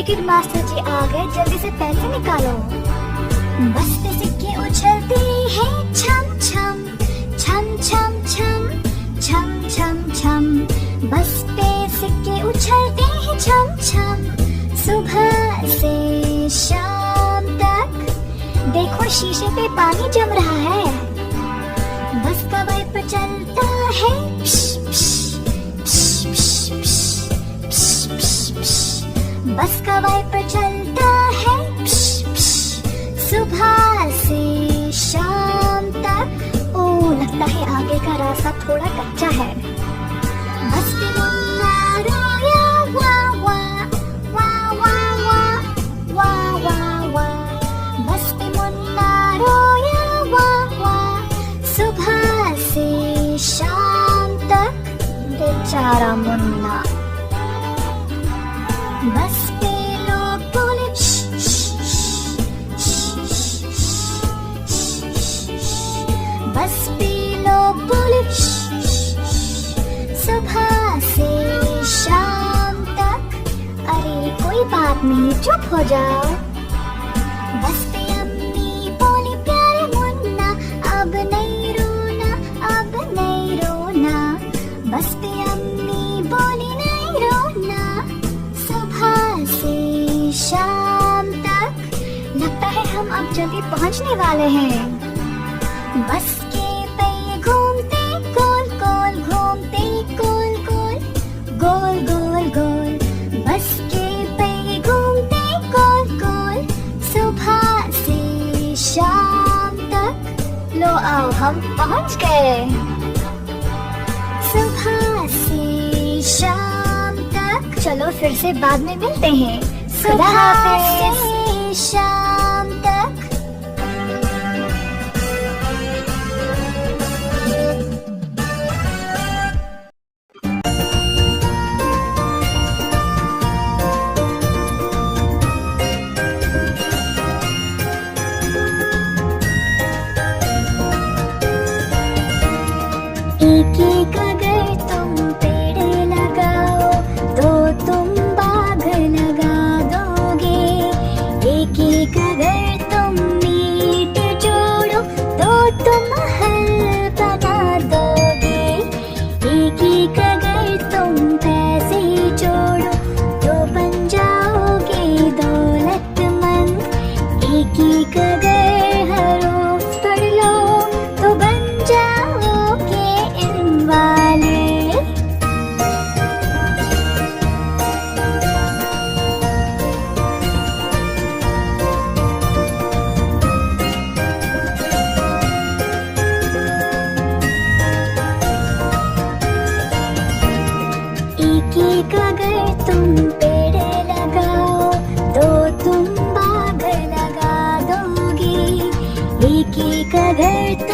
Ticket master जी आ गए, जल्दी से पैसे निकालो। बस पे सिक्के उछलते हैं छम छम छम छम छम छम छम छम। बस पे सिक्के उछलते हैं छम छम, सुबह से शाम तक। देखो शीशे पे पानी जम रहा है। बस का वाइपर चलता है, प्श, प्श, प्श, प्श, प्श, प्श, प्श। बस का वाइपर चलता है, प्श, प्श, सुबह से शाम तक। ओ लगता है आगे का रास्ता थोड़ा कच्चा है। बस पे मुन्ना रोया वाह वाह वाह वाह वाह वाह वाह। बस पे मुन्ना रोया वाह वाह, सुबह से शाम तक। बेचारा मुन्ना। बस पे लोग बोले बस पे लोग बोले सुबह से शाम तक। अरे कोई बात नहीं, चुप हो जाओ। बस पे अम्मी बोली प्यारे मुन्ना, अब नहीं रोना, अब नहीं रोना। बस पे अम्मी बोली नहीं रोना, सुबह से शाम तक। लगता है हम अब जल्दी पहुंचने वाले हैं। बस के पहिए घूमते गोल गोल, घूमते गोल गोल, गोल गोल गोल। बस के पहिए घूमते गोल गोल, सुबह से शाम तक। लो आओ हम पहुंच गए। सुबह से शाम तक। चलो फिर से बाद में मिलते हैं। सुबह से शाम तक। एक एक अगर तुम पेड़ लगाओ तो तुम बाग लगा दोगे। एक एक अगर तुम ईंट जोड़ो तो तुम महल बना दोगे। एक एक अगर तुम पैसे जोड़ो तो बन जाओगे दौलतमंद। एक एक अगर हरूफ पढ़ लो तो बन जाओगे इल्म वाले। एक एक अगर तुम पेड़ लगाओ तो तुम बाग लगा दोगे। एक एक अगर